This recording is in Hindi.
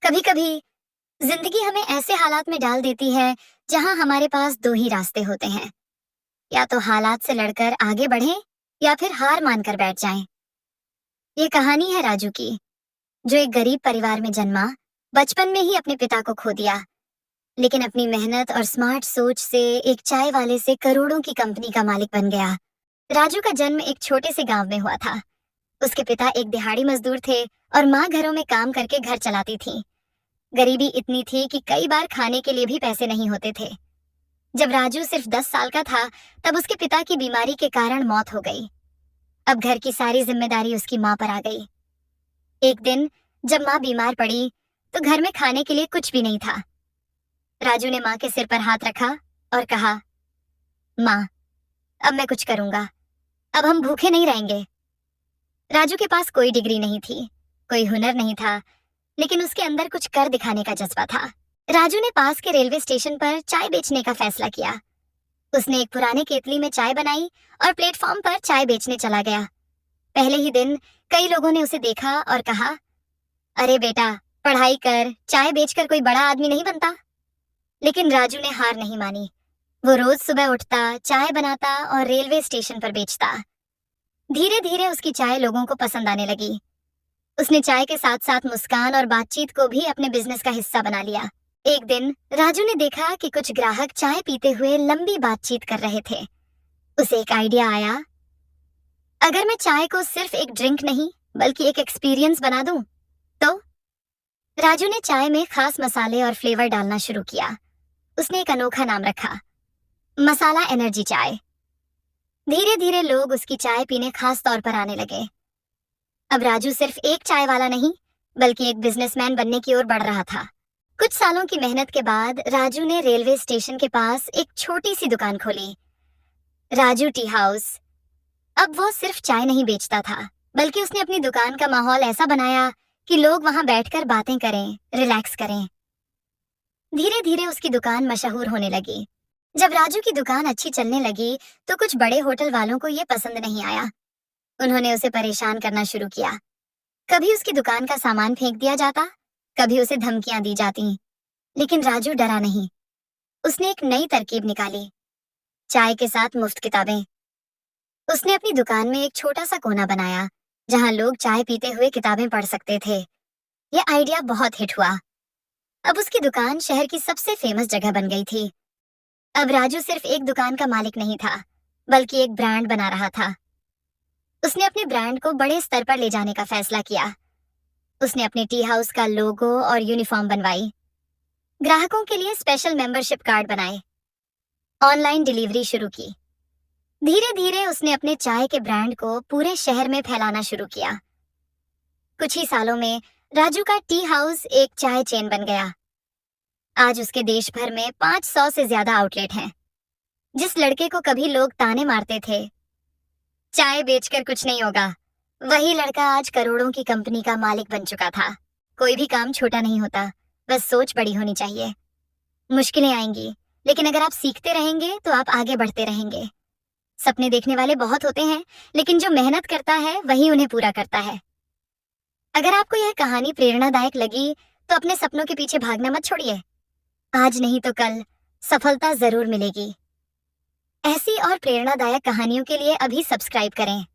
कभी कभी जिंदगी हमें ऐसे हालात में डाल देती है जहां हमारे पास दो ही रास्ते होते हैं। या तो हालात से लड़कर आगे बढ़ें या फिर हार मानकर बैठ जाएं। ये कहानी है राजू की, जो एक गरीब परिवार में जन्मा, बचपन में ही अपने पिता को खो दिया, लेकिन अपनी मेहनत और स्मार्ट सोच से एक चाय वाले से करोड़ों की कंपनी का मालिक बन गया। राजू का जन्म एक छोटे से गांव में हुआ था। उसके पिता एक दिहाड़ी मजदूर थे और माँ घरों में काम करके घर चलाती थी। गरीबी इतनी थी कि कई बार खाने के लिए भी पैसे नहीं होते थे। जब राजू सिर्फ 10 साल का था, तब उसके पिता की बीमारी के कारण मौत हो गई। अब घर की सारी जिम्मेदारी उसकी माँ पर आ गई। एक दिन जब माँ बीमार पड़ी, तो घर में खाने के लिए कुछ भी नहीं था। राजू ने माँ के सिर पर हाथ रखा और कहा, माँ, अब मैं कुछ करूंगा। अब हम भूखे नहीं रहेंगे। राजू के पास कोई डिग्री नहीं थी, कोई हुनर नहीं था, लेकिन उसके अंदर कुछ कर दिखाने का जज्बा था। राजू ने पास के रेलवे स्टेशन पर चाय बेचने का फैसला किया। उसने एक पुराने केतली में चाय बनाई और प्लेटफॉर्म पर चाय बेचने चला गया। पहले ही दिन कई लोगों ने उसे देखा और कहा, अरे बेटा, पढ़ाई कर, चाय बेचकर कोई बड़ा आदमी नहीं बनता। लेकिन राजू ने हार नहीं मानी। वो रोज सुबह उठता, चाय बनाता और रेलवे स्टेशन पर बेचता। धीरे धीरे उसकी चाय लोगों को पसंद आने लगी। उसने चाय के साथ साथ मुस्कान और बातचीत को भी अपने बिजनेस का हिस्सा बना लिया। एक दिन राजू ने देखा कि कुछ ग्राहक चाय पीते हुए लंबी बातचीत कर रहे थे। उसे एक आइडिया आया, अगर मैं चाय को सिर्फ एक ड्रिंक नहीं बल्कि एक एक्सपीरियंस बना दूं तो? राजू ने चाय में खास मसाले और फ्लेवर डालना शुरू किया। उसने एक अनोखा नाम रखा, मसाला एनर्जी चाय। धीरे धीरे लोग उसकी चाय पीने खास तौर पर आने लगे। अब राजू सिर्फ एक चाय वाला नहीं बल्कि एक बिजनेसमैन बनने की ओर बढ़ रहा था। कुछ सालों की मेहनत के बाद राजू ने रेलवे स्टेशन के पास एक छोटी सी दुकान खोली, राजू टी हाउस। अब वो सिर्फ चाय नहीं बेचता था, बल्कि उसने अपनी दुकान का माहौल ऐसा बनाया कि लोग वहां बैठकर बातें करें, रिलैक्स करें। धीरे धीरे उसकी दुकान मशहूर होने लगी। जब राजू की दुकान अच्छी चलने लगी, तो कुछ बड़े होटल वालों को ये पसंद नहीं आया। उन्होंने उसे परेशान करना शुरू किया। कभी उसकी दुकान का सामान फेंक दिया जाता, कभी उसे धमकियां दी जाती। लेकिन राजू डरा नहीं। उसने एक नई तरकीब निकाली, चाय के साथ मुफ्त किताबें। उसने अपनी दुकान में एक छोटा सा कोना बनाया जहां लोग चाय पीते हुए किताबें पढ़ सकते थे। यह आइडिया बहुत हिट हुआ। अब उसकी दुकान शहर की सबसे फेमस जगह बन गई थी। अब राजू सिर्फ एक दुकान का मालिक नहीं था, बल्कि एक ब्रांड बना रहा था। उसने अपने ब्रांड को बड़े स्तर पर ले जाने का फैसला किया। उसने अपने टी हाउस का लोगो और यूनिफॉर्म बनवाई, ग्राहकों के लिए स्पेशल मेंबरशिप कार्ड बनाए, ऑनलाइन डिलीवरी शुरू की। धीरे धीरे उसने अपने चाय के ब्रांड को पूरे शहर में फैलाना शुरू किया। कुछ ही सालों में राजू का टी हाउस एक चाय चेन बन गया। आज उसके देश भर में 500 से ज्यादा आउटलेट हैं। जिस लड़के को कभी लोग ताने मारते थे, चाय बेचकर कुछ नहीं होगा, वही लड़का आज करोड़ों की कंपनी का मालिक बन चुका था। कोई भी काम छोटा नहीं होता, बस सोच बड़ी होनी चाहिए। मुश्किलें आएंगी, लेकिन अगर आप सीखते रहेंगे तो आप आगे बढ़ते रहेंगे। सपने देखने वाले बहुत होते हैं, लेकिन जो मेहनत करता है वही उन्हें पूरा करता है। अगर आपको यह कहानी प्रेरणादायक लगी तो अपने सपनों के पीछे भागना मत छोड़िए। आज नहीं तो कल सफलता जरूर मिलेगी। ऐसी और प्रेरणादायक कहानियों के लिए अभी सब्सक्राइब करें।